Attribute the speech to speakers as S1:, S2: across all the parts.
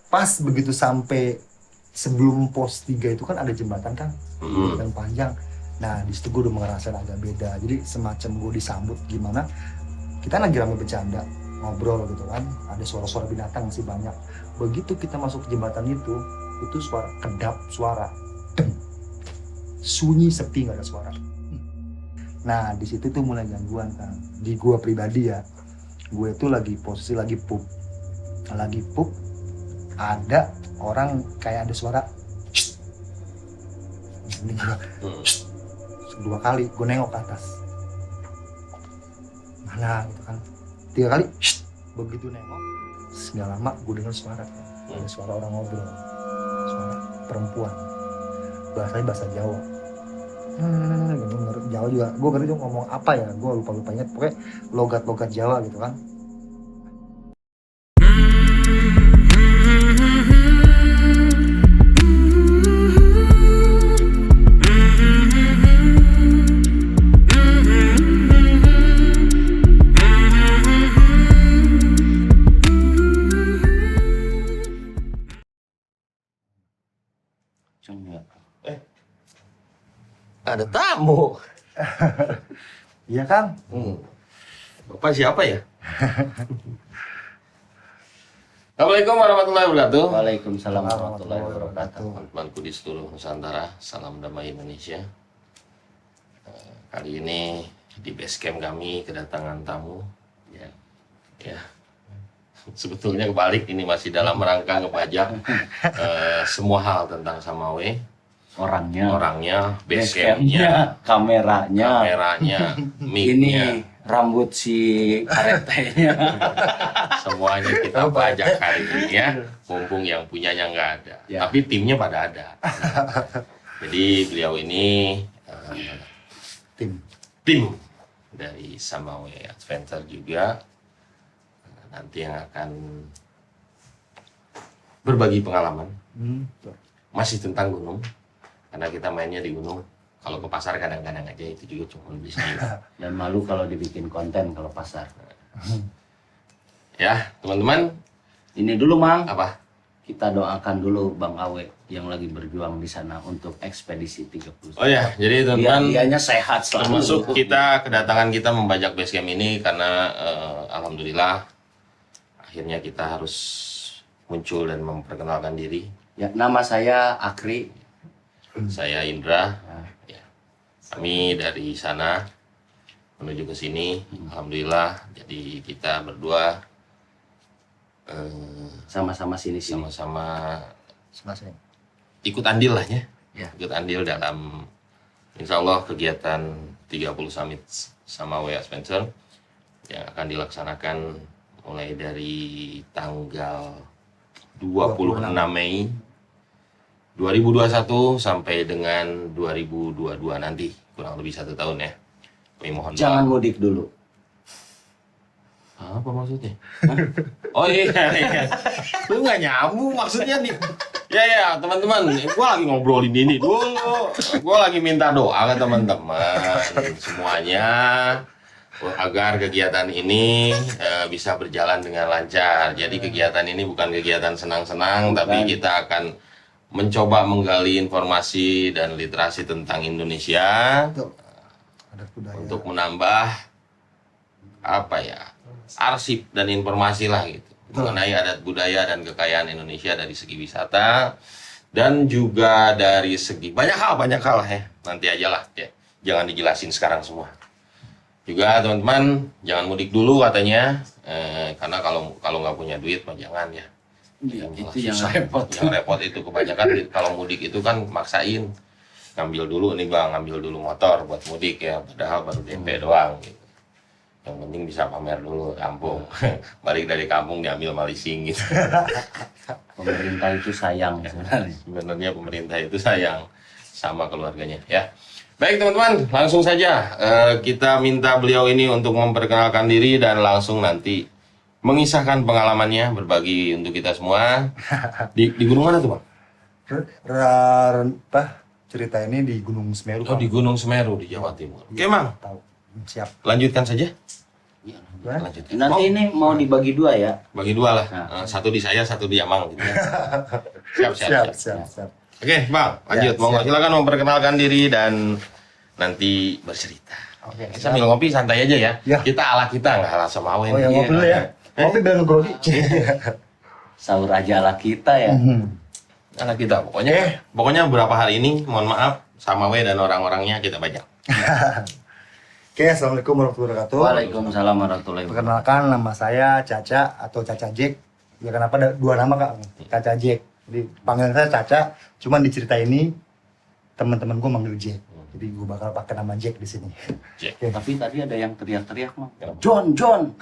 S1: Pas begitu sampai sebelum pos 3 itu kan ada jembatan kan, jembatan panjang. Nah di situ gue udah ngerasain agak beda. Jadi semacam gue disambut gimana? Kita lagi rame bercanda, ngobrol gitu kan. Ada suara-suara binatang masih banyak. Begitu kita masuk ke jembatan itu suara kedap, suara dem, sunyi sepi nggak ada suara. Nah di situ tuh mulai gangguan kan. Di gue pribadi ya, gue tuh lagi posisi lagi pup, ada orang kayak ada suara "Shh." Ini gue dua kali gue nengok ke atas mana gitu kan, 3 kali "Shh." Begitu nengok nggak lama gue dengar suara, ada suara orang ngobrol, suara perempuan, bahasanya bahasa Jawa. Gue ngerti Jawa juga, gue ngerti dia ngomong apa ya, gue lupa ingat, pokoknya logat Jawa gitu kan.
S2: Ada tamu.
S1: Iya kan?
S2: Bapak siapa ya? Assalamualaikum warahmatullahi wabarakatuh.
S3: Waalaikumsalam warahmatullahi wabarakatuh.
S2: Teman-temanku di seluruh Nusantara, salam damai Indonesia. Kali ini di base camp kami kedatangan tamu. Ya. Sebetulnya kebalik, ini masih dalam rangka ngebajak semua hal tentang Samawe. Orangnya, base campnya, kameranya, mic-nya.
S3: Ini rambut si karetenya.
S2: Semuanya kita bajak hari ini ya, mumpung yang punyanya nggak ada,
S3: Ya.
S2: tapi timnya pada ada. Jadi beliau ini tim dari Samawe Adventure juga, nanti yang akan berbagi pengalaman masih tentang gunung, karena kita mainnya di gunung. Kalau ke pasar kadang-kadang aja itu juga cuma beli sendiri.
S3: Dan malu kalau dibikin konten kalau pasar.
S2: Ya teman-teman,
S3: Ini dulu Mang,
S2: apa?
S3: kita doakan dulu Bang Awe yang lagi berjuang di sana untuk ekspedisi 30.
S2: Oh ya, jadi teman-teman,
S3: Dianya sehat selalu.
S2: termasuk kedatangan kita membajak base camp ini karena alhamdulillah akhirnya kita harus muncul dan memperkenalkan diri.
S3: Ya, nama saya Akri.
S2: Saya Indra. Ya. Kami dari sana menuju ke sini. Alhamdulillah. Jadi kita berdua
S3: Sama-sama sini.
S2: sama-sama
S1: Selesai.
S2: ikut andil lah ya.
S3: Ya.
S2: Ikut andil dalam insya Allah kegiatan 30 Summit Samawe Adventure yang akan dilaksanakan mulai dari tanggal 26 Mei 2021 sampai dengan 2022 nanti, kurang lebih 1 tahun ya. Kami mohon
S3: Jangan
S2: doa.
S3: mudik dulu.
S2: Apa maksudnya? Oh iya. Lu nggak nyambung maksudnya nih. Ya teman-teman, gua lagi ngobrolin ini dulu. Gua lagi minta doa ke teman-teman semuanya agar kegiatan ini bisa berjalan dengan lancar. Jadi kegiatan ini bukan kegiatan senang-senang, tapi kita akan mencoba menggali informasi dan literasi tentang Indonesia
S1: Adat budaya.
S2: untuk menambah arsip dan informasi lah gitu mengenai adat budaya dan kekayaan Indonesia dari segi wisata dan juga dari segi banyak hal ya, nanti aja lah ya, jangan dijelasin sekarang semua. Juga teman-teman jangan mudik dulu katanya, karena kalau nggak punya duit mah jangan ya.
S3: Itu yang
S2: Susah.
S3: repot.
S2: Yang repot itu kebanyakan kalau mudik itu kan maksain ngambil dulu nih bang, ngambil dulu motor buat mudik ya, padahal baru DP doang gitu. Yang penting bisa pamer dulu kampung. Balik dari kampung diambil malising gitu.
S3: Pemerintah itu sayang sebenarnya.
S2: Sebenarnya pemerintah itu sayang sama keluarganya ya. Baik teman-teman, langsung saja kita minta beliau ini untuk memperkenalkan diri dan langsung nanti mengisahkan pengalamannya, berbagi untuk kita semua. Di gunung mana tuh bang?
S1: Cerita ini di Gunung Semeru.
S2: Oh di Gunung Semeru di Jawa Timur. Oke mang,
S1: Tahu. Siap.
S2: lanjutkan saja.
S3: Ya,
S1: Gimana?
S2: Lanjut.
S3: Nanti ini mau dibagi 2 ya.
S2: Bagi 2 lah.
S3: Nah.
S2: Satu di saya, satu di Amang gitu. Siap.
S1: Siap.
S2: Oke, Bang, lanjut.
S1: Ya,
S2: Monggo
S1: siap.
S2: silakan memperkenalkan diri dan nanti bercerita.
S1: Oke.
S2: Sambil ngopi santai aja ya.
S1: Ya.
S2: Kita ala kita, nggak ala sama Awen.
S1: Oh ya, ngopi dulu ya. Ngopi biar ngegrogi.
S3: Sahur aja lah kita ya.
S2: Ala kita. Pokoknya beberapa hari ini, mohon maaf, sama We dan orang-orangnya kita bajak.
S1: Oke, assalamualaikum warahmatullahi wabarakatuh.
S3: Waalaikumsalam warahmatullahi wabarakatuh.
S1: Perkenalkan, nama saya Caca atau Caca Jack. Ya kenapa ada 2 nama Kak? Caca Jack. Jadi panggilan saya Caca, cuman di cerita ini teman-teman gue manggil Jack. Jadi gue bakal pakai nama Jack di sini.
S2: Jack.
S1: Oke.
S3: Tapi tadi ada yang teriak-teriak mah.
S2: Kenapa?
S3: John.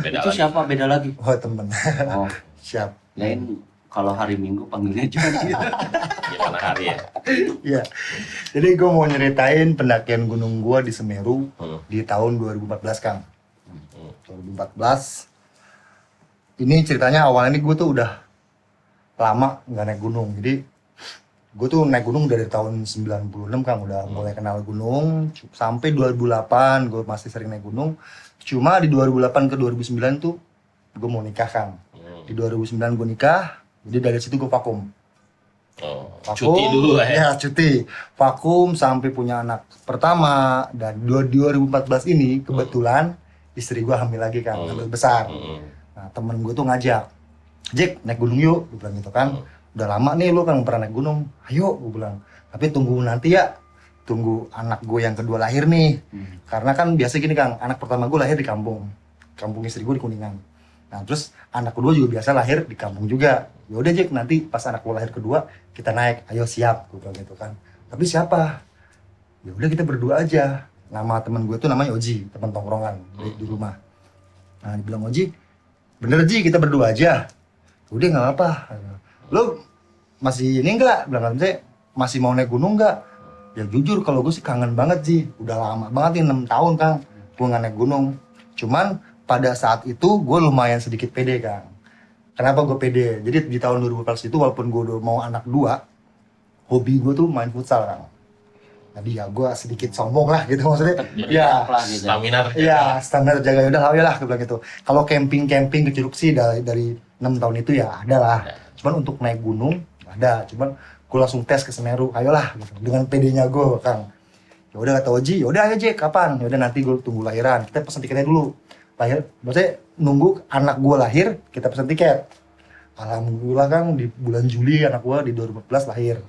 S2: Beda
S3: Itu
S2: lagi.
S3: siapa? Beda lagi.
S1: Oh, temen.
S3: Oh,
S1: Siap.
S3: lain kalau hari Minggu panggilnya John.
S2: Gimana hari ya?
S1: Iya. Jadi gue mau nyeritain pendakian gunung gue di Semeru di tahun 2014, Kang. 2014. Ini ceritanya awalnya gue tuh udah lama nggak naik gunung. Jadi gue tuh naik gunung dari tahun 96, Kang. Udah mulai kenal gunung. Sampai 2008 gue masih sering naik gunung. Cuma di 2008 ke 2009 tuh gue mau nikah, Kang. Di 2009 gue nikah. Jadi dari situ gue vakum.
S2: Cuti dulu lah ya.
S1: Ya, cuti. Vakum sampai punya anak pertama. Dan 2014 ini kebetulan istri gue hamil lagi, Kang. Hamil besar. Nah, temen gue tuh ngajak, Jack, naik gunung yuk. Gue bilang gitu kan. Udah lama nih lu kan pernah naik gunung. Ayo, gue bilang. Tapi tunggu nanti ya. Tunggu anak gue yang kedua lahir nih. Karena kan biasa gini, Kang. Anak pertama gue lahir di kampung. Kampung istri gue di Kuningan. Nah, terus anak kedua juga biasa lahir di kampung juga. Ya udah Jack, nanti pas anak gue lahir kedua kita naik. Ayo siap, gue bilang gitu kan. Tapi siapa? Ya udah kita berdua aja. Nama teman gue tuh namanya Oji, teman tongkrongan di rumah. Nah, dibilang Oji, bener Ji, kita berdua aja. Udah nggak apa. Lo masih ini enggak? Bilang saya masih mau naik gunung nggak? Ya jujur kalau gue sih kangen banget Ji. Udah lama banget nih 6 tahun Kang. Gue nggak naik gunung. Cuman pada saat itu gue lumayan sedikit pede, Kang. Kenapa gue pede? Jadi di tahun 2014 itu walaupun gue udah mau anak 2, hobi gue tuh main futsal, Kang. Jadi ya gue sedikit sombong lah gitu maksudnya. Ya.
S3: Lah, gitu.
S2: Stamina.
S1: Iya, standar jaga udah lah gue bilang gitu. Kalau camping ke Curug sih dari 6 tahun itu ya ada lah. Cuman untuk naik gunung nggak ada. Cuman gue langsung tes ke Semeru, ayolah gitu. Dengan PD-nya gue, Kang. Ya udah kata Oji, ya udah ayo Jack, kapan? Ya udah nanti gue tunggu lahiran. Kita pesan tiketnya dulu. Lahir, maksudnya nunggu anak gue lahir, kita pesan tiket. Alhamdulillah, Kang, di bulan Juli anak gue di 2014 lahir.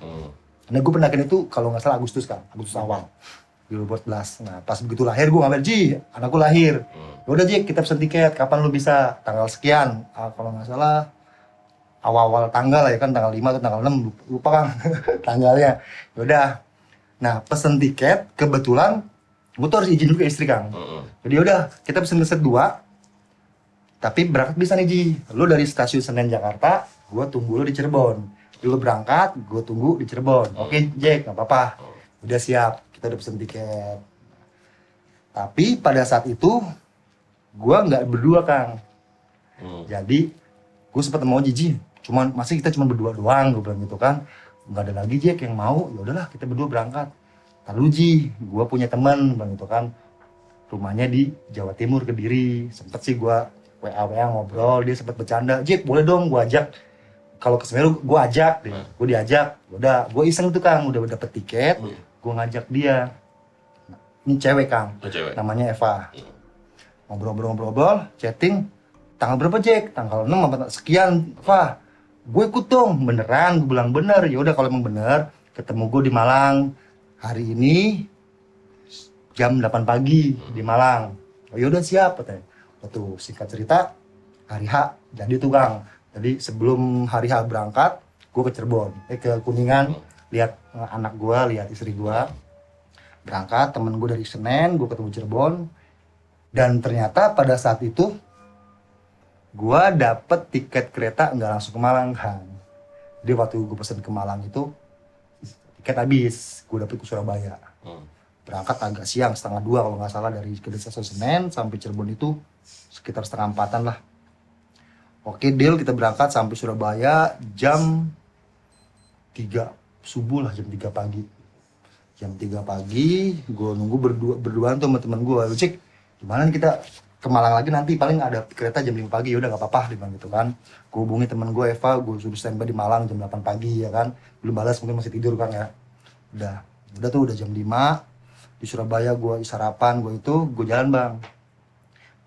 S1: Nah, gue pendakian itu kalau nggak salah Agustus, Kang, Agustus awal di 2014. Nah, pas begitu lahir gue ngabarin, Ji, anak gue lahir. Ya udah Ji, kita pesan tiket, kapan lu bisa? Tanggal sekian. Kalau nggak salah awal-awal tanggal ya kan, tanggal 5 atau tanggal 6, lupa Kang tanggalnya. Ya udah. Nah, pesan tiket kebetulan gue tuh harus izin dulu ke istri, Kang. Jadi udah, kita pesan set 2. Tapi berangkat bisa nih Ji. Lu dari stasiun Senen Jakarta, gue tunggu lu di Cirebon. Lu berangkat, gue tunggu di Cirebon. Oke, Jack, nggak apa-apa. Udah siap, kita udah pesen tiket. Tapi pada saat itu, gue nggak berdua, Kang. Jadi, gue sempat mau Ji, masih kita cuma berdua doang, gue bilang gitu kan. Nggak ada lagi Jack yang mau, ya udahlah kita berdua berangkat. Lalu Ji, gue punya teman, bilang gitu kan. Rumahnya di Jawa Timur, Kediri. Sempet sih gue WA ngobrol, dia sempet bercanda. Jack, boleh dong gue ajak. Kalau ke Semeru gue ajak, gue diajak, udah gue iseng tuh Kang, udah dapet tiket, gue ngajak dia. Ini cewek Kang, namanya Eva. Ngobrol-ngobrol, chatting, tanggal berapa Jack? Tanggal 6 apa sekian, Eva. Gue ikut dong, beneran, gue bilang bener. Ya udah kalau emang bener, ketemu gue di Malang hari ini jam 8 pagi di Malang. Oh yaudah siap, katanya. Tuh singkat cerita, hari H jadi tuh Kang. Jadi sebelum hari H berangkat, gue ke Cirebon, ke Kuningan, lihat anak gue, lihat istri gue. Berangkat, temen gue dari Senen, gue ketemu Cirebon. Dan ternyata pada saat itu, gue dapet tiket kereta nggak langsung ke Malang kan. Jadi waktu gue pesen ke Malang itu, tiket habis, gue dapet ke Surabaya. Berangkat agak siang, 1:30 kalau nggak salah dari stasiun Senen sampai Cirebon itu sekitar 3:30 lah. Oke deal, kita berangkat sampai Surabaya jam 3 subuh lah, jam 3 pagi. Jam 3 pagi, gue nunggu berduaan tuh sama temen gue. Cek, gimana nih kita ke Malang lagi nanti paling ada kereta jam 5 pagi, ya udah nggak apa-apa dia bilang gitu kan. Gue hubungi temen gue Eva, gue suruh standby di Malang jam 8 pagi ya kan, belum balas mungkin masih tidur kan ya. Udah tuh udah jam 5 di Surabaya, gue sarapan, gue jalan bang,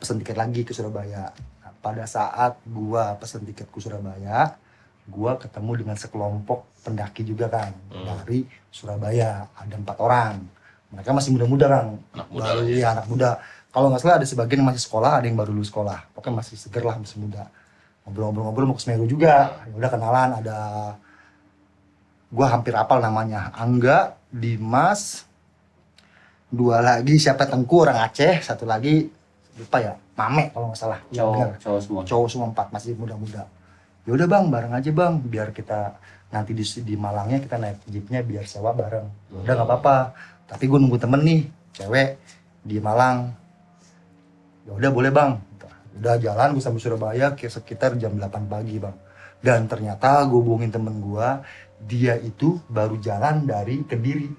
S1: pesen tiket lagi ke Surabaya. Nah, pada saat gue pesen tiket ke Surabaya, gue ketemu dengan sekelompok pendaki juga kan dari Surabaya, ada 4 orang. Mereka masih muda-muda kan,
S2: Anak muda
S1: baru
S2: lah ya.
S1: ya anak muda. Kalau nggak salah ada sebagian yang masih sekolah, ada yang baru lulus sekolah. Pokoknya masih seger lah, masih muda. Ngobrol-ngobrol mau ke Semeru juga. Ya udah kenalan, ada gua hampir hafal namanya. Angga, Dimas, 2 lagi siapa, Tengku orang Aceh, 1 lagi lupa ya, Mame kalau nggak salah. Ya, bener.
S3: Cowok semua.
S1: Cowok semua 4 masih muda-muda. Ya udah bang, bareng aja bang, biar kita nanti di Malangnya kita naik jeepnya biar sewa bareng. Ya udah nggak apa-apa. Tapi gue nunggu temen nih, cewek di Malang. Ya udah boleh bang. Udah jalan gue sampai Surabaya sekitar jam 8 pagi bang. Dan ternyata gue hubungin temen gue, dia itu baru jalan dari Kediri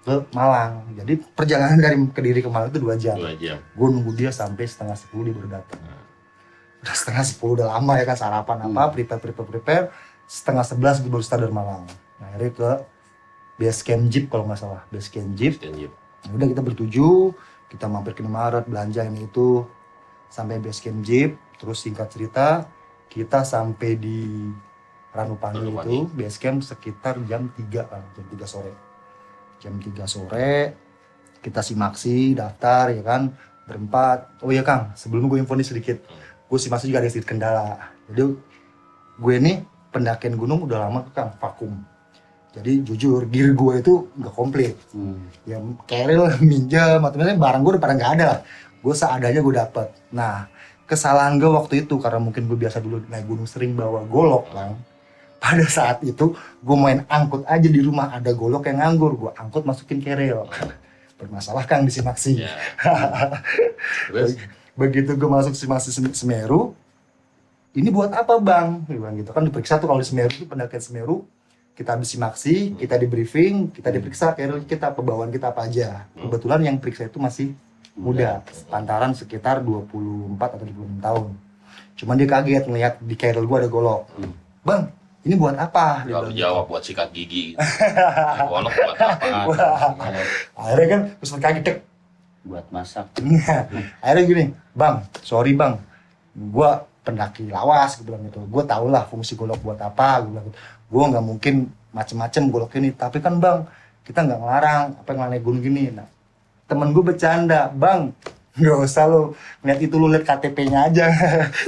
S1: ke Malang. Jadi perjalanan dari Kediri ke Malang itu 2 jam.
S2: 2 jam.
S1: Gue nunggu dia sampai setengah 10 dia baru datang. Udah setengah 10 udah lama ya kan, sarapan apa, prepare. Setengah 11 gue baru start dari Malang. Nah, akhirnya ke base camp jeep kalau nggak salah, base camp jeep. Ya udah kita bertujuh, kita mampir ke Indomaret, belanja ini itu, sampai base camp jeep. Terus singkat cerita, kita sampai di Ranupani itu, base camp sekitar jam 3 kan, jam 3 sore. Jam 3 sore, kita simaksi, daftar ya kan, berempat. Oh iya Kang, sebelum gue info nih sedikit, gue simaksi juga ada sedikit kendala. Jadi gue nih pendakian gunung udah lama Kang, vakum. Jadi jujur, gear gue itu nggak komplit. Ya keril, minjem, atau misalnya barang gue udah pada nggak ada lah. Gue seadanya gue dapet. Nah, kesalahan gue waktu itu, karena mungkin gue biasa dulu naik gunung sering bawa golok kan. Pada saat itu, gue main angkut aja di rumah, ada golok yang nganggur. Gue angkut masukin keril. Bermasalah Kang di Simaksi.
S2: Ya. Terus?
S1: Begitu gue masuk Simaksi Semeru, ini buat apa bang? Dia bilang gitu kan, diperiksa tuh kalau di Semeru itu pendakian Semeru, kita habis simaksi, kita di briefing, kita diperiksa keril kita, pembawaan kita apa aja. Kebetulan yang periksa itu masih muda, pantaran sekitar 24 atau 26 tahun. Cuman dia kaget melihat di keril gua ada golok. Bang, ini buat apa? Dia
S2: Lalu
S1: bilang
S2: jawab buat sikat gigi. Golok buat apa?
S1: akhirnya kan terus kaget dek.
S3: Buat masak.
S1: Akhirnya gini, bang, sorry bang, gua pendaki lawas, gue bilang gitu. Gue tau lah fungsi golok buat apa, gue bilang gitu. Gue nggak mungkin macem-macem golok ini, tapi kan bang, kita nggak ngelarang apa yang naik gunung gini. Nah, temen gue bercanda, bang, nggak usah lo ngeliat itu, lo liat KTP-nya aja.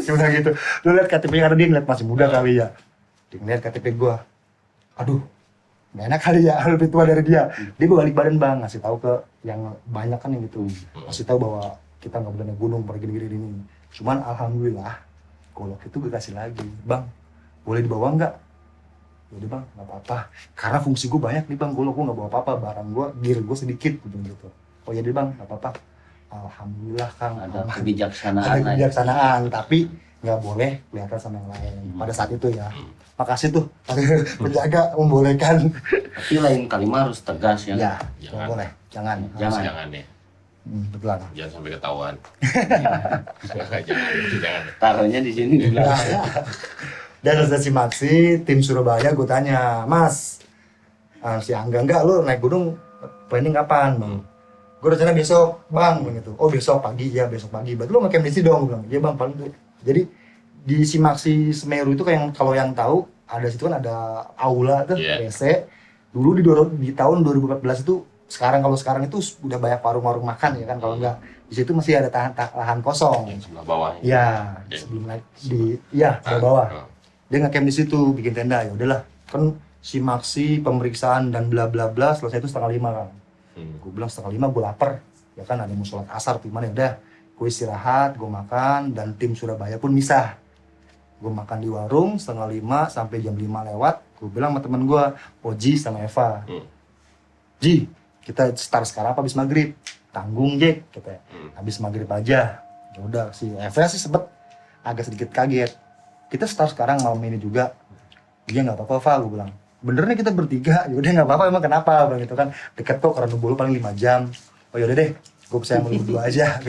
S1: Dia bilang gitu, lo liat KTP-nya karena dia ngeliat masih muda kali ya. Dia ngeliat KTP gue, aduh, nggak enak kali ya, lebih tua dari dia. Dia balik badan bang, ngasih tahu ke yang banyak kan yang gitu, ngasih tahu bahwa kita nggak boleh naik gunung, pergi gini. Cuman alhamdulillah golok itu gue kasih lagi, bang, boleh dibawa nggak? Yaudah bang, nggak apa-apa, karena fungsi gue banyak nih bang, golok gue nggak bawa apa-apa, barang gue, gear gue sedikit gitu. Oh ya deh bang, nggak apa-apa. Alhamdulillah Kang,
S3: Ada
S1: aman.
S3: kebijaksanaan.
S1: Ada kebijaksanaan, tapi nggak boleh kelihatan sama yang lain pada saat itu ya. Makasih tuh penjaga membolehkan.
S3: Tapi lain kali mah harus tegas ya.
S1: Ya,
S2: Jangan.
S1: nggak boleh, jangan.
S3: Jangan.
S2: Jangan ya.
S1: Betulan.
S2: Jangan sampai ketahuan. jangan.
S3: Taruhnya di sini di belakang.
S1: Dan selesai simaksi, tim Surabaya gue tanya, Mas, si Angga enggak, lu naik gunung planning kapan bang? Gue rencana besok bang, gitu. Oh besok pagi, ya besok pagi. Berarti lu nge-camp di sini dong, gue bilang. Iya bang, paling. Jadi di Simaksi Semeru itu kayak kalau yang tahu ada situ kan ada aula tuh, WC. Dulu di tahun 2014 itu, kalau sekarang itu udah banyak warung-warung makan ya kan, kalau enggak di situ masih ada lahan kosong.
S2: Yang sebelah bawah.
S1: Ya, sebelum naik sebelah bawah. Dia nge-camp di situ, bikin tenda. Ya udahlah, kan Simaksi pemeriksaan dan bla bla bla selesai itu 4:30 kan. Gue bilang 4:30 gue lapar, ya kan ada mau sholat asar tuh mana, ya udah gue istirahat, gue makan, dan tim Surabaya pun misah. Gue makan di warung 4:30 sampai jam 5 lewat. Gue bilang sama temen gue, Oji sama Eva, Ji, kita start sekarang apa habis maghrib? Tanggung Jack, kita habis maghrib aja. Ya udah, si Eva sih sempet agak sedikit kaget. Kita start sekarang malam ini juga. Dia nggak apa-apa, Eva, gue bilang. Bener nih kita bertiga, yaudah nggak apa-apa, emang kenapa, bilang gitu kan. Deket kok, karena dulu paling 5 jam. Oh yaudah deh, gue percaya sama lu berdua aja.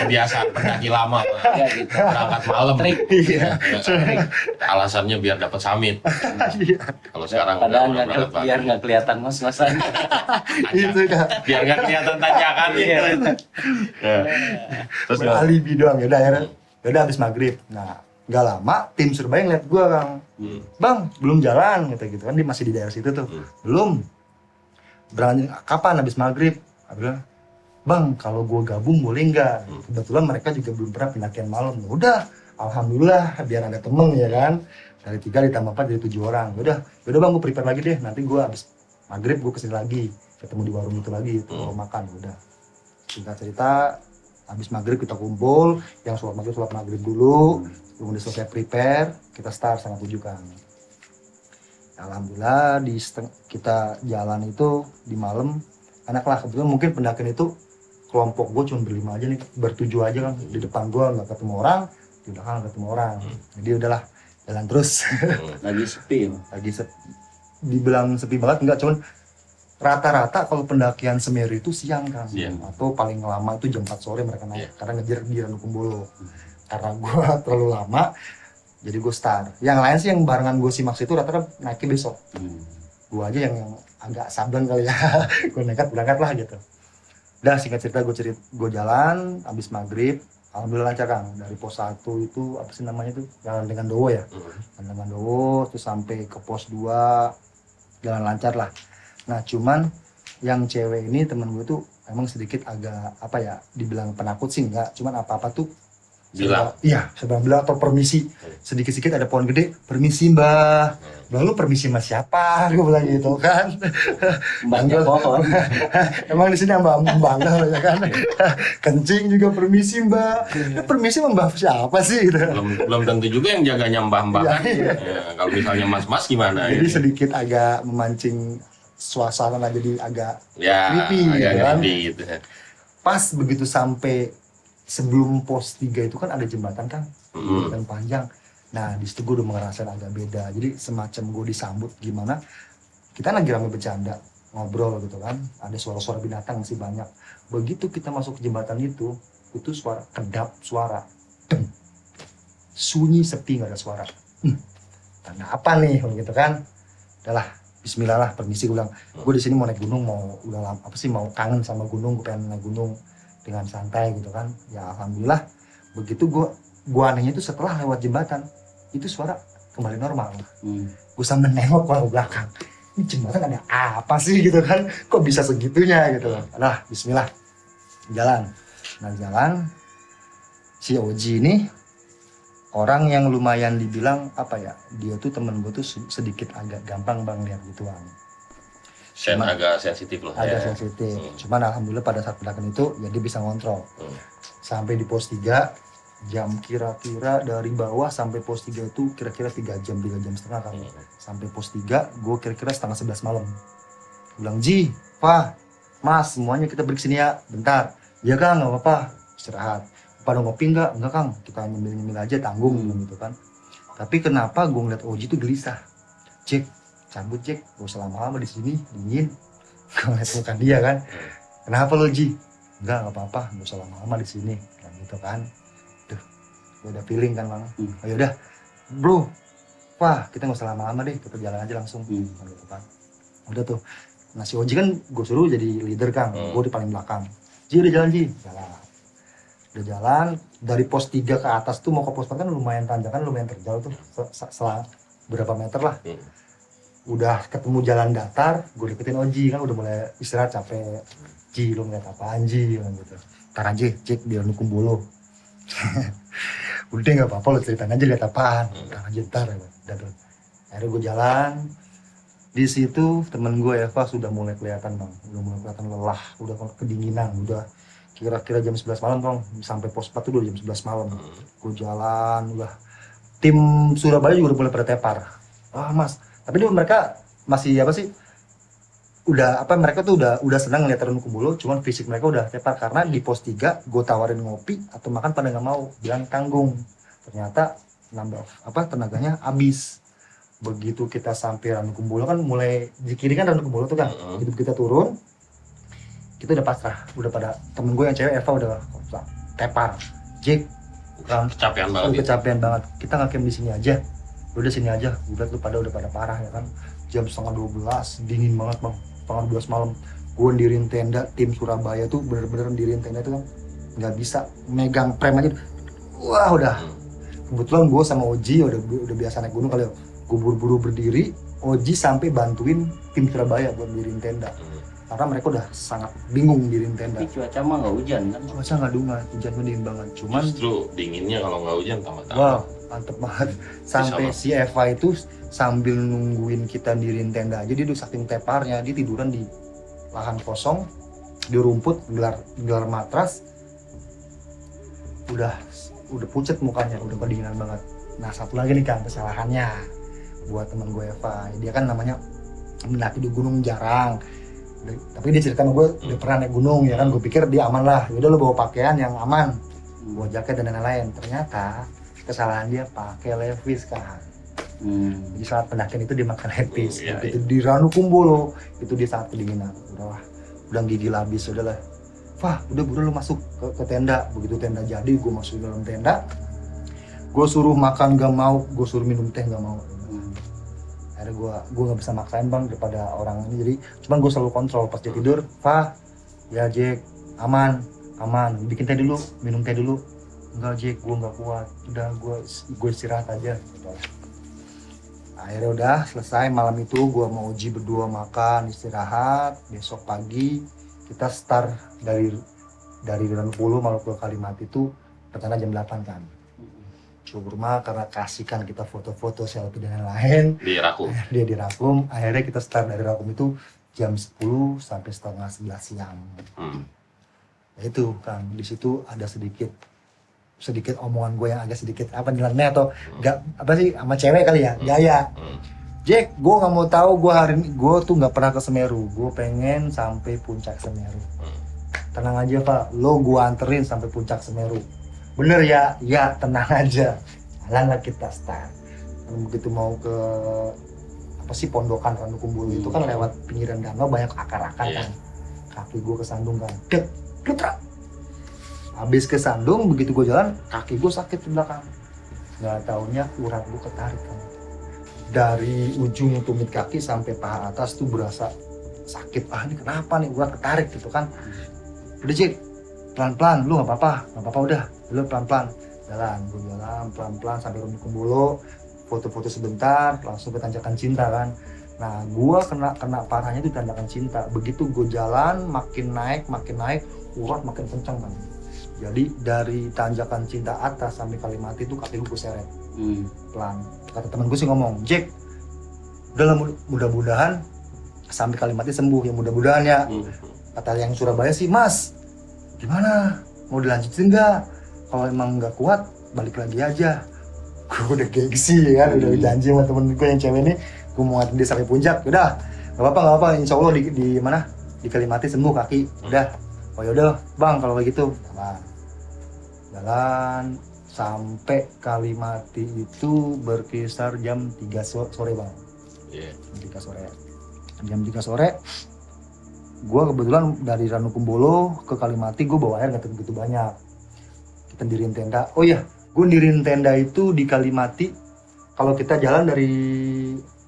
S2: Kebiasaan pendaki lama Pak.
S3: Ya gitu.
S2: Berangkat malam.
S3: Trik.
S1: Iya.
S2: Alasannya biar dapat summit. Kalau sekarang
S3: Padahal
S2: udah berangkat pagi.
S3: biar nggak kelihatan ngos-ngosan.
S1: Itu kan
S2: Biar nggak kelihatan tanjakan
S3: Iya.
S2: Ya. Terus
S1: alibi doang. Yaudah akhirnya yaudah habis maghrib. Nah nggak lama tim Surabaya ngeliat gue Kang, bang belum jalan gitu kan, dia masih di daerah situ tuh. Belum berangkat kapan habis maghrib. Aku bilang, bang kalau gue gabung boleh nggak? Kebetulan mereka juga belum pernah pendakian malam. Ya udah alhamdulillah biar ada temen ya kan, dari 3 ditambah 4 jadi 7 orang. Yaudah bang gue prepare lagi deh, nanti gue habis maghrib gue kesini lagi, ketemu di warung itu lagi, itu makan. Udah singkat cerita habis maghrib kita kumpul, yang sholat maghrib dulu, kemudian selesai prepare, kita start 6:30 kan. Alhamdulillah kita jalan itu di malam enak lah. Kebetulan mungkin pendakian itu kelompok gue cuma berlima aja nih, bertujuh aja kan. Di depan gue nggak ketemu orang, di belakang nggak ketemu orang. Jadi udahlah jalan terus.
S3: Lagi sepi.
S1: Lagi dibilang sepi banget enggak, cuman rata-rata kalau pendakian Semeru itu siang kan, atau paling lama itu jam 4 sore mereka naik, karena ngejar di Ranukumbolo. Karena gue terlalu lama, jadi gue start. Yang lain sih yang barengan gue simak itu rata-rata naiknya besok. Gue aja yang agak sablon kali ya, gue nekat berangkat lah gitu. Udah singkat cerita gue jalan, habis maghrib, alhamdulillah lancar Kang. Dari pos 1 itu apa sih namanya tuh, jalan dengan Dowo ya, jalan dengan Dowo, terus sampai ke pos 2 jalan lancar lah. Nah cuman yang cewek ini temen gue tuh emang sedikit agak apa ya, dibilang penakut sih enggak, cuman apa-apa tuh
S2: bilang,
S1: iya sedang bilang atau permisi, sedikit-sedikit ada pohon gede, permisi mbah, lalu permisi sama siapa, gue bilang gitu kan.
S3: Mbaknya pohon.
S1: Emang di sini mbak bangga ya kan, kencing juga permisi mbak, permisi sama mbak siapa sih gitu.
S2: belum tentu juga yang jaganya mbah-mbah.
S1: Iya.
S2: Ya, kalau misalnya mas-mas gimana?
S1: Jadi
S2: ya?
S1: sedikit agak memancing suasana, jadi agak
S2: Ya,
S1: creepy
S2: agak
S1: gitu kan.
S2: creepy gitu.
S1: Pas begitu sampai sebelum pos 3 itu kan ada jembatan kan, jembatan panjang. Nah di situ gue udah ngerasain agak beda. Jadi semacam gue disambut gimana, kita lagi rame bercanda, ngobrol gitu kan, ada suara-suara binatang masih banyak. Begitu kita masuk ke jembatan itu suara kedap, suara dem, sunyi sepi nggak ada suara. Tanda apa nih gitu kan? Udahlah, Bismillah lah, permisi gue bilang, gue di sini mau naik gunung, mau udah lama apa sih, mau kangen sama gunung, gue pengen naik gunung dengan santai gitu kan. Ya alhamdulillah begitu gue anehnya itu setelah lewat jembatan itu suara kembali normal. Gue sambil nengok ke belakang, ini jembatan ada apa sih gitu kan, kok bisa segitunya gitu. Nah Bismillah jalan. Nah jalan, si Oji ini orang yang lumayan dibilang apa ya, dia tuh temen gue tuh sedikit agak gampang bang lihat gituan.
S2: Agak sensitif loh.
S1: Agak
S2: ya.
S1: sensitif. Cuman alhamdulillah pada saat pendakian itu ya dia bisa ngontrol. Sampai di pos 3 jam kira-kira dari bawah sampai pos 3 itu kira-kira 3 jam setengah kan. Sampai pos 3 gue kira-kira setengah 11 malam. Bilang Ji, Pak, Mas semuanya kita break sini ya bentar. Ya Kang nggak apa-apa, istirahat. Pada ngopi nggak? Enggak Kang, kita nyemil-nyemil aja tanggung gitu kan. Tapi kenapa gue ngeliat Oji itu gelisah. Cek, cabut Jack, gue selama-lama di sini dingin. Gue ngeliat muka dia kan, kenapa lo Ji? Enggak apa-apa, gue selama-lama di sini, kayak gitu kan. Duh, gue udah feeling kan bang. Oh yaudah, bro, wah kita nggak usah lama-lama deh, kita jalan aja langsung, gitu kan. Udah tuh, nah si Oji kan gue suruh jadi leader kan, gue di paling belakang. Ji udah jalan Ji, jalan. Udah jalan dari pos 3 ke atas tuh mau ke pos 4 kan lumayan tanjakan, lumayan terjal tuh, selang berapa meter lah. Udah ketemu jalan datar, gue deketin Oji kan udah mulai istirahat capek. Ji, lo ngeliat apaan Ji? Gitu. Ntar aja cek di Ranukumbolo. Udah nggak apa-apa lo ceritain aja lihat apaan. Ntar aja ntar. Akhirnya gue jalan. Di situ temen gue Eva sudah mulai kelihatan bang, udah mulai kelihatan lelah, udah kedinginan, udah kira-kira jam 11 malam bang, sampai pos 4 tuh udah jam 11 malam. Gue jalan, udah tim Surabaya juga udah mulai pada tepar. Wah mas, tapi dia mereka masih apa sih, udah apa, mereka tuh udah senang ngeliat Ranukumbolo, cuman fisik mereka udah tepar karena di pos 3 gue tawarin ngopi atau makan pada nggak mau, bilang tanggung. Ternyata nambah apa tenaganya habis. Begitu kita sampai Ranukumbolo kan mulai di kiri kan Ranukumbolo tuh kan, begitu kita turun kita udah pasrah, udah pada temen gue yang cewek Eva udah tepar, Jack kan
S2: Kecapean
S1: udah
S2: banget ya.
S1: kecapean banget, kita nge-camp di sini aja, udah sini aja, gue liat lu pada udah pada parah ya kan, jam 11:30 dingin banget bang, 11:30 malam, gue ndirin tenda, tim Surabaya tuh bener-bener ndirin tenda tuh kan nggak bisa megang prem aja, wah udah. Kebetulan gue sama Oji udah biasa naik gunung kali ya, gue buru-buru berdiri, Oji sampai bantuin tim Surabaya buat ndirin tenda, karena mereka udah sangat bingung ndirin tenda.
S3: Tapi cuaca mah nggak hujan kan?
S1: Cuaca nggak dungan, hujan dingin banget, cuman
S2: Justru dinginnya kalau nggak hujan tambah-tambah.
S1: wah mantep banget. Sampai si Eva itu sambil nungguin kita ndirin tenda aja, dia udah saking teparnya, dia tiduran di lahan kosong, di rumput, gelar matras, udah pucet mukanya, udah kedinginan banget. Nah satu lagi nih Kang, kesalahannya buat temen gue Eva, dia kan namanya mendaki di gunung jarang, tapi dia cerita sama gue udah pernah naik gunung ya kan, gue pikir dia aman lah, yaudah lo bawa pakaian yang aman, bawa jaket dan lain-lain. Ternyata kesalahan dia pakai levis Kang. Jadi saat pendakian itu dia makan levis,
S2: Iya,
S1: itu di Ranukumbolo itu dia sangat kedinginan, udah gigil habis, udahlah Wah, udah buru lu masuk ke tenda. Begitu tenda jadi, gue masuk dalam tenda. Gue suruh makan gak mau, gue suruh minum teh gak mau. Akhirnya gue nggak bisa maksain bang daripada orang ini. Jadi, cuman gue selalu kontrol pas dia tidur. Fah, ya Jack, aman, bikin teh dulu, minum teh dulu. Enggak Jack, gue nggak kuat. Udah gue istirahat aja. Akhirnya udah selesai malam itu, gue mau Uji berdua makan, istirahat. Besok pagi kita start dari Ranukumbolo Maluku ke Kalimati itu rencana jam 8 kan. Syukur mah karena kasihkan kita foto-foto selfie dan lain-lain.
S2: Di Rakum.
S1: Dia di Rakum. Akhirnya kita start dari Rakum itu jam 10 sampai setengah 11 siang. Nah, itu kan di situ ada sedikit omongan gue yang agak sedikit apa nilainya atau enggak apa sih sama cewek kali ya, gaya. Jack, gue nggak mau tahu gue hari ini gue tuh nggak pernah ke Semeru, gue pengen sampai puncak Semeru. Tenang aja Pak, lo gue anterin sampai puncak Semeru. Bener ya? Ya tenang aja. Jalan kita start. Begitu mau ke apa sih pondokan Ranukumbolo itu kan lewat pinggiran danau banyak akar-akar kan. Kaki gue kesandung kan. Ketra. Habis kesandung begitu gue jalan kaki gue sakit di belakang. Nggak taunya urat gue ketarik kan. Dari ujung tumit kaki sampai paha atas tuh berasa sakit. Ini kenapa nih urat ketarik gitu kan. Udah Jack, pelan-pelan, lu nggak apa-apa udah, lu pelan-pelan gue jalan pelan-pelan sampai Ranukumbolo, foto-foto sebentar, langsung ke tanjakan cinta kan. Nah, gua kena parahnya itu tanjakan cinta. Begitu gue jalan makin naik, urat makin kencang kan. Jadi dari tanjakan cinta atas sampai Kalimati itu kaki gue seret. Pelan. Kata temen gue sih ngomong, Jack, udahlah mudah-mudahan sampai Kalimati sembuh ya, mudah-mudahan ya. Kata yang Surabaya sih, Mas, gimana? Mau dilanjutin nggak? Kalau emang nggak kuat, balik lagi aja. Gue udah gengsi ya kan, udah janji sama temen gue yang cewek ini, gue mau nganterin dia sampai puncak. Udah, nggak apa-apa, insya Allah di mana? Di Kalimati sembuh kaki. Udah, oh yaudah, bang kalau kayak gitu, jalan sampai Kalimati itu berkisar jam 3 sore bang. Jam 3 sore gue kebetulan dari Ranukumbolo ke Kalimati gue bawa air gak begitu banyak. Kita ndirin tenda. Oh iya, gue ndirin tenda itu di Kalimati. Kalau kita jalan dari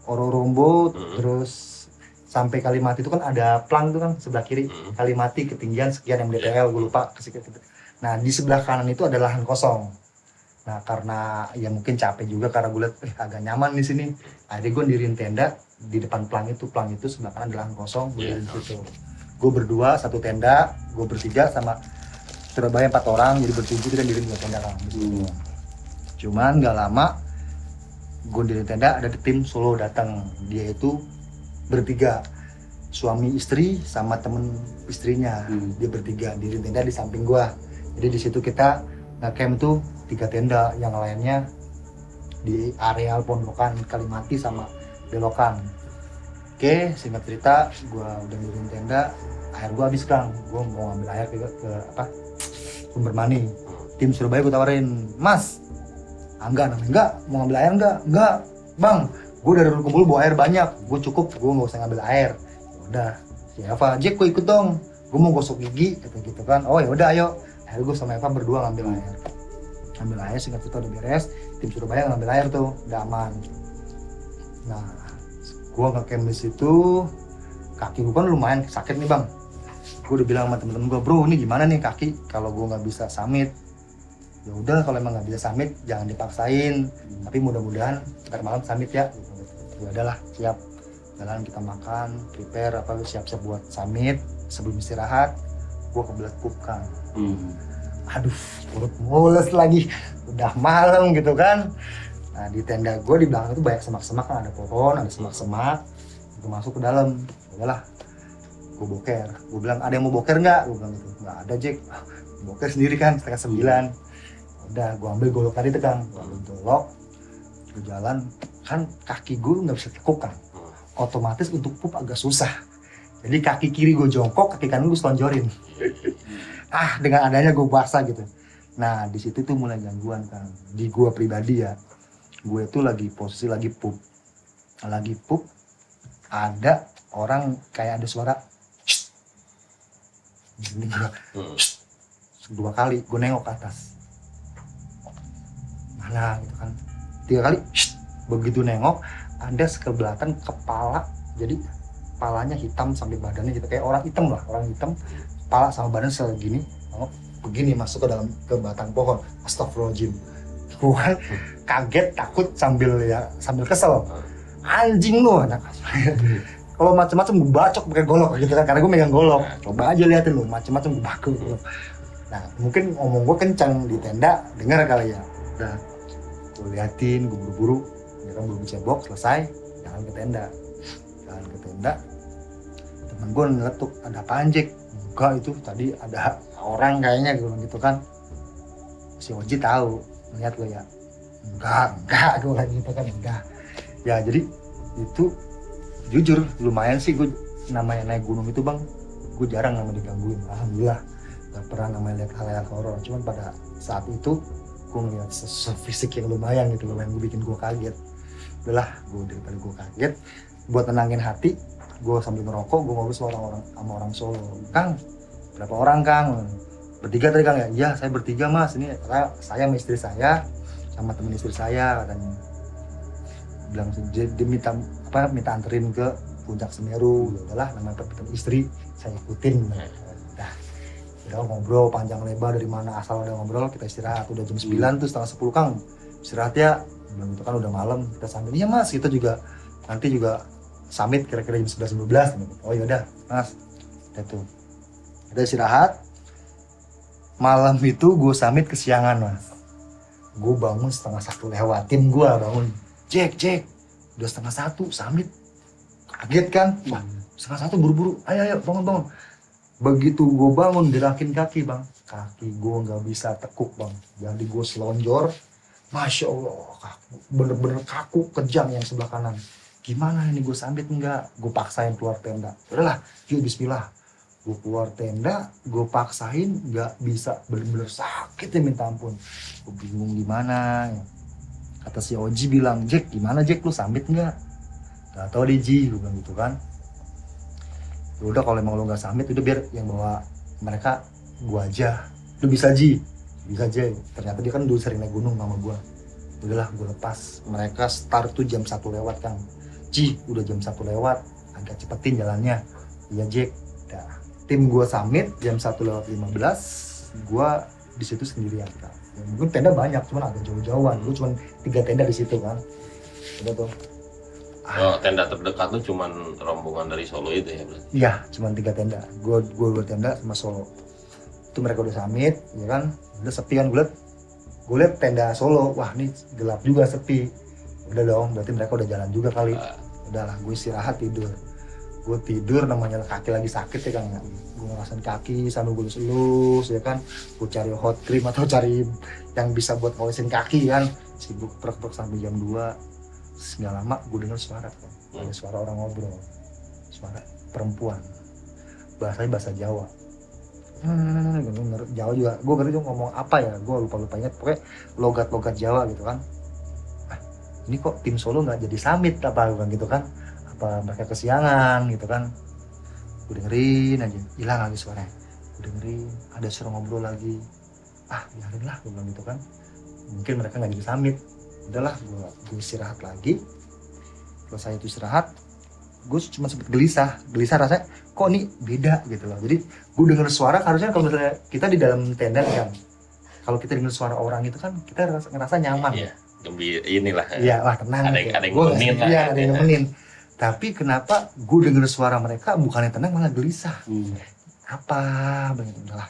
S1: Ororombo terus sampai Kalimati itu kan ada plang tuh kan sebelah kiri. Kalimati ketinggian sekian mdpl, gue lupa. Nah di sebelah kanan itu ada lahan kosong. Nah karena ya mungkin capek juga karena gue liat agak nyaman di sini. Akhirnya gue ndirin tenda di depan plang itu sebelah kanan ada lahan kosong. Gue di situ. Gue berdua satu tenda, gue bertiga sama Surabaya 4 orang, jadi bertujuh kita ndirin 2 tenda kan. Cuman nggak lama gue ndirin tenda ada tim Solo datang. Dia itu bertiga, suami istri sama temen istrinya. Dia bertiga ndirin tenda di samping gue. Jadi di situ kita nge-camp tuh 3 tenda, yang lainnya di areal pondokan Kalimati sama belokan. Oke, singkat cerita, gue udah ndirin tenda, air gue habis Kang. Gue mau ngambil air ke sumber mani. Tim Surabaya gue tawarin, Mas, enggak, mau ngambil air enggak, bang, gue dari Ranukumbolo bawa air banyak, gue cukup, gue nggak usah ngambil air. Udah, siapa, Jack gue ikut dong. gue mau gosok gigi kata gitu kan. Oh ya udah ayo. Akhirnya gue sama Eva berdua ngambil air singkat cerita udah beres, tim Surabaya ngambil air tuh udah aman. Nah gue ngecamp di situ, kaki gue kan lumayan sakit nih bang. Gue udah bilang sama temen-temen gue, bro ini gimana nih kaki kalau gue nggak bisa summit. Ya udah kalau emang nggak bisa summit jangan dipaksain, tapi mudah-mudahan ntar malam summit ya. Ya udahlah siap, jalan kita makan, prepare apa siap-siap buat summit. Sebelum istirahat gue kebelet pup kan. Aduh perut mules lagi, udah malam gitu kan. Nah di tenda gue di belakang itu banyak semak-semak kan, ada pohon, ada semak-semak. Gue masuk ke dalam, udahlah gue boker. Gue bilang ada yang mau boker nggak? Gue bilang gitu, nggak ada Jack. Boker sendiri kan, 8:30. Udah gue ambil golok tadi tuh kan, gue ambil golok, gue jalan. Kan kaki gue nggak bisa tekuk kan, otomatis untuk pup agak susah. Jadi kaki kiri gue jongkok, kaki kanan gue selonjorin. Dengan adanya gue basah gitu. Nah di situ tuh mulai gangguan kan. Di gue pribadi ya, gue tuh lagi posisi lagi pup, ada orang kayak ada suara ini gue 2 kali gue nengok ke atas mana gitu kan, 3 kali begitu nengok ada sekebelatan kepala, jadi kepalanya hitam sampai badannya gitu kayak orang hitam, kepala sama badan segini begini masuk ke batang pohon. Astagfirullahaladzim, gue kaget takut sambil kesel, anjing lu anak. Kalau macam-macam gue bacok pakai golok gitu kan, karena gue megang golok. Coba aja liatin lu, macam-macam gue bakul. Nah mungkin ngomong gue kencang di tenda, dengar kali ya. Udah gue liatin, gue buru-buru, ya kan belum cebok selesai, jalan ke tenda. Temen gue ngeletuk, ada apaan Jack? Enggak, itu tadi ada orang kayaknya gue bilang gitu kan. Si Oji tahu, lihat lo ya. Enggak, gue lagi gitu kan, enggak. Ya jadi itu jujur lumayan sih gue namanya naik gunung itu bang, gue jarang namanya digangguin, alhamdulillah gak pernah namanya lihat hal-hal horor. Cuman pada saat itu gue ngeliat fisik yang lumayan gitu, lumayan gue bikin gue kaget. Udahlah, daripada gue kaget, buat tenangin hati, gue sambil ngerokok, gue ngobrol sama orang Solo. Kang, berapa orang Kang? Bertiga tadi Kang ya? Iya saya bertiga mas, ini saya sama istri saya sama temen istri saya katanya. Bilang dia minta anterin ke puncak Semeru. Ya udahlah, namanya permintaan istri saya ikutin. Udah ngobrol panjang lebar dari mana asal udah ngobrol, kita istirahat. Udah jam 9 tuh, setengah 10 Kang istirahat ya. Bilang itu kan udah malam, kita sambil iya mas, kita juga nanti juga summit kira-kira jam 11-12. Oh yaudah mas, itu udah istirahat. Malam itu gue summit kesiangan mas. Gue bangun 1:30 lewat, tim gue bangun, Jack, udah 1:30 summit. Kaget kan, wah 1:30 buru-buru, ayo bangun. Begitu gue bangun, gerakin kaki bang, kaki gue nggak bisa tekuk bang, jadi gue selonjor. Masya Allah, bener-bener kaku, kejang yang sebelah kanan. Gimana ini gue summit enggak? Gue paksain keluar tenda, udahlah yuk bismillah. Gue keluar tenda, gue paksain nggak bisa, bener-bener sakit ya minta ampun. Gue bingung gimana ya. Kata si Oji bilang, Jack gimana Jack, lu summit nggak? Gak tau deh Ji, gue bilang gitu kan. Udah kalau emang lu nggak summit, udah biar yang bawa mereka gue aja. Lu bisa Ji? Bisa aja. Ternyata dia kan dulu sering naik gunung sama gue. Udahlah gue lepas. Mereka start tuh jam 1 lewat kan. Ji udah jam 1 lewat, agak cepetin jalannya. Iya Jack. Udah. Tim gue summit jam 1:15, gue di situ sendirian kan. Ya, mungkin tenda banyak, cuman agak jauh-jauhan. Gue cuman 3 tenda di situ kan. Udah tuh.
S2: Tenda terdekat tuh cuman rombongan dari Solo itu ya berarti?
S1: Iya, cuman 3 tenda. Gue 2 tenda sama Solo. Itu mereka udah summit, ya kan. Udah sepi kan, gue liat tenda Solo. Wah, ini gelap juga, sepi. Udah dong, berarti mereka udah jalan juga kali. Udahlah, gue istirahat tidur. Gue tidur, namanya kaki lagi sakit ya kan. Gue ngerasain kaki sambil gue elus ya kan. Gue cari hot cream atau cari yang bisa buat ngolesin kaki kan. Sibuk prek-prek sampai jam 2. Nggak lama gue dengar suara kan. Ada suara orang ngobrol. Suara perempuan. Bahasanya bahasa Jawa. Jawa juga. Gue ngerti tuh ngomong apa ya. Gue lupa ingat. Pokoknya logat-logat Jawa gitu kan. Ini kok tim Solo nggak jadi summit apa gitu kan. Apa mereka kesiangan gitu kan. Gue dengerin aja, hilang lagi suaranya. Gue dengerin, ada suara ngobrol lagi. Biarin lah, gue bilang gitu kan. Mungkin mereka nggak jadi summit. Udahlah, gue istirahat lagi. Selesai itu istirahat, gue cuma sempet gelisah rasanya kok nih beda gitu loh. Jadi gue denger suara, harusnya kalau misalnya kita di dalam tenda kan, kalau kita denger suara orang itu kan kita ngerasa nyaman.
S2: Iya, inilah.
S1: Iya, wah tenang.
S2: Ada yang nemenin lah.
S1: Iya, ada yang nemenin. Tapi kenapa gue denger suara mereka bukannya tenang malah gelisah? Apa begitu? Udahlah.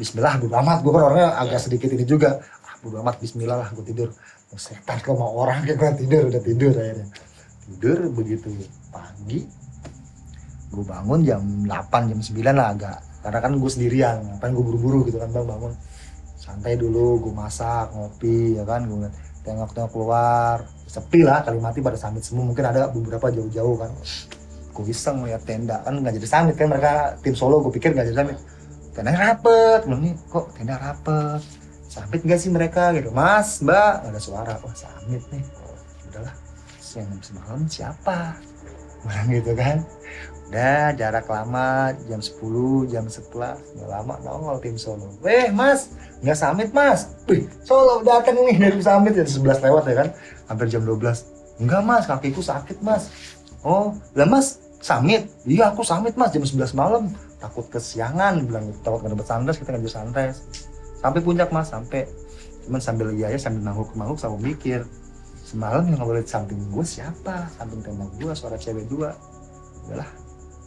S1: Bismillah, bodo amat. Gue kan orangnya agak sedikit ini juga. Bodo amat, bismillah lah, gue tidur. Setan kalau mau orang kayak gue udah tidur akhirnya. Tidur begitu pagi, gue bangun jam 8, jam 9 lah agak. Karena kan gue sendirian, ngapain gue buru-buru gitu kan bang, bangun. Santai dulu, gue masak, ngopi ya kan. Gue tengok-tengok keluar, sepi lah, Kalimati pada summit semua. Mungkin ada beberapa jauh-jauh kan. Gue iseng lihat tenda, kan gak jadi summit kan mereka tim solo, gue pikir gak jadi summit. Tenda rapet, belum nih kok tenda rapet. Summit gak sih mereka gitu, mas, mbak, ada suara, wah summit nih. Udahlah, yang semalam siapa? Bilang gitu kan. Udah jarak lama, jam 10, jam 11, gak lama nongol tim solo. Mas, gak summit mas. Solo datang nih dari summit ya, 11 lewat ya kan. Hampir jam 12. Enggak mas, kakiku sakit mas. Oh, lah mas, summit? Iya aku summit mas, jam 11 malam. Takut kesiangan, bilang gitu. Takut gak dapet sunrise, kita ngajur sunrise. Sampai puncak mas, sampai. Cuman sambil sambil mangguk sambil mikir. Semalam yang ngobrol di samping gue siapa? Samping tenda gue, suara cewek 2. Udahlah,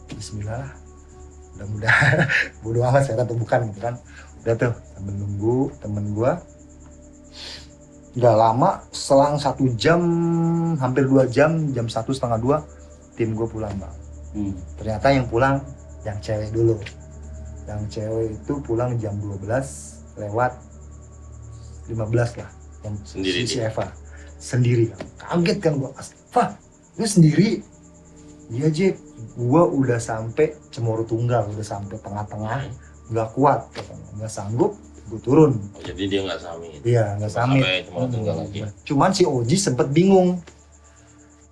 S1: bismillah lah. Mudah-mudahan, bodo amat setan atau bukan gitu kan. Udah tuh, sambil nunggu temen gue. Gak lama, selang 1 jam, hampir 2 jam, jam 1:30, tim gue pulang bang. Ternyata yang pulang, yang cewek dulu. Yang cewek itu pulang jam 12 lewat 15 lah. Yang
S2: Sendiri
S1: si
S2: dia?
S1: Eva. Sendiri kan. Kaget kan gue. Wah, lu sendiri? Iya Jack, gue udah sampai Cemoro Tunggal, udah sampai tengah-tengah. Gak kuat, gak sanggup, gue turun.
S2: Jadi dia nggak summit.
S1: Iya, nggak summit.
S2: Sampai Cemoro Tunggal lagi.
S1: Cuman si Oji sempet bingung.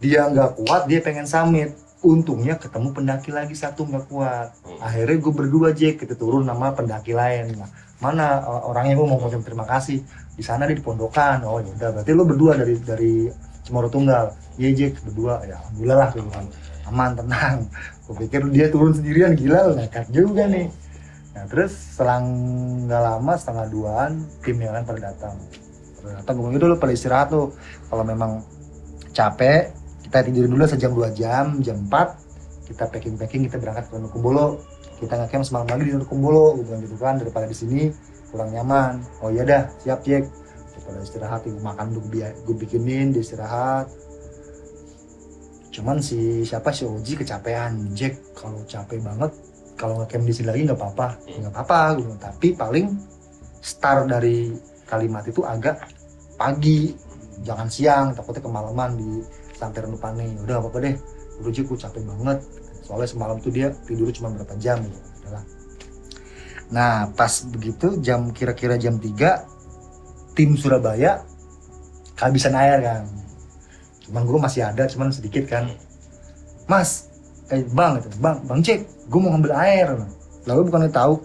S1: Dia nggak kuat, dia pengen summit. Untungnya ketemu pendaki lagi satu nggak kuat. Akhirnya gue berdua Jack, kita turun sama pendaki lain. Nah, mana orangnya, gue mau ngucapin terima kasih. Di sana dia di pondokan. Oh ya udah, berarti lo berdua dari Cemoro Tunggal. Iya Jack, berdua. Ya alhamdulillah lah, aman, tenang. Gue pikir dia turun sendirian, gila lo, nekat juga nih. Nah terus selang nggak lama, 1:30-an, tim yang lain pada datang. Gue bilang, udah lo pada istirahat tuh. Kalau memang capek, kita tidur dulu sejam 2 jam, jam 4 kita packing, kita berangkat ke Nukumbolo. Kita nge-camp semalam lagi di Nukumbolo, gue bilang gitu kan, daripada di sini kurang nyaman. Oh iya dah, siap Jack. Pada istirahat, gue makan dulu, gue bikinin, dia istirahat. Cuman si Oji kecapean. Jack, kalau capek banget, kalau nge-camp di sini lagi nggak apa-apa, gue bilang. Tapi paling start dari Kalimat itu agak pagi, jangan siang, takutnya kemalaman di Santai Ranupane. Udah apa-apa deh, udah Jack, gue capek banget. Soalnya semalam tuh dia tidur cuma berapa jam gitu. Udahlah. Nah pas begitu kira-kira jam 3, tim Surabaya kehabisan air kan. Cuman gue masih ada, cuman sedikit kan. Mas, bang Cek, gue mau ngambil air. Lalu bukannya tahu,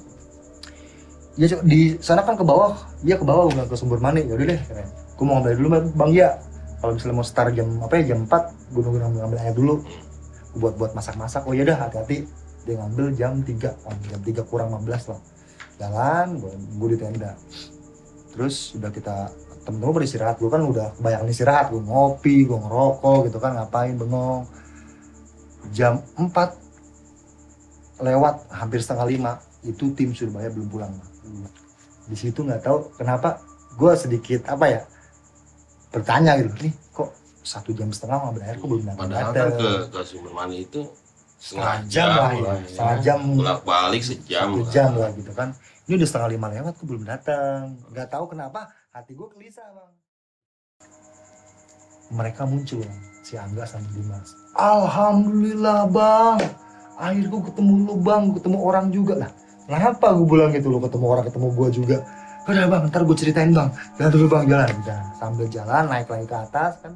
S1: ya di sana kan ke bawah, dia ke bawah bukan ke sumber mani. Yaudah deh, gue mau ngambil air dulu bang ya. Kalau misalnya mau start jam 4, gue nunggu ngambil air dulu. Buat masak-masak. Oh iya dah, hati-hati. Dia ngambil jam 3, jam 3 kurang 15 lah. Jalan, gue di tenda. Terus udah kita temen-temen beristirahat. Gue kan udah kebanyakan istirahat. Gue ngopi, gue ngerokok gitu kan, ngapain bengong. Jam 4 lewat, hampir 4:30, itu tim Surabaya belum pulang. Di situ nggak tahu kenapa gue sedikit bertanya gitu, nih kok 1,5 jam ngambil air kok belum datang.
S2: Padahal kan ke sumber mani itu
S1: setengah jam lah ya. Setengah jam,
S2: bolak-balik sejam
S1: lah gitu kan. Ini udah 4:30 lewat kok belum datang. Nggak tahu kenapa hati gue gelisah bang. Mereka muncul, si Angga sama Dimas. Alhamdulillah bang, akhirnya gue ketemu lu bang, ketemu orang juga lah. Kenapa gue bilang gitu, lu ketemu orang, ketemu gue juga. Udah bang, ntar gue ceritain bang. Jalan dulu bang, jalan. Sambil jalan naik lagi ke atas kan.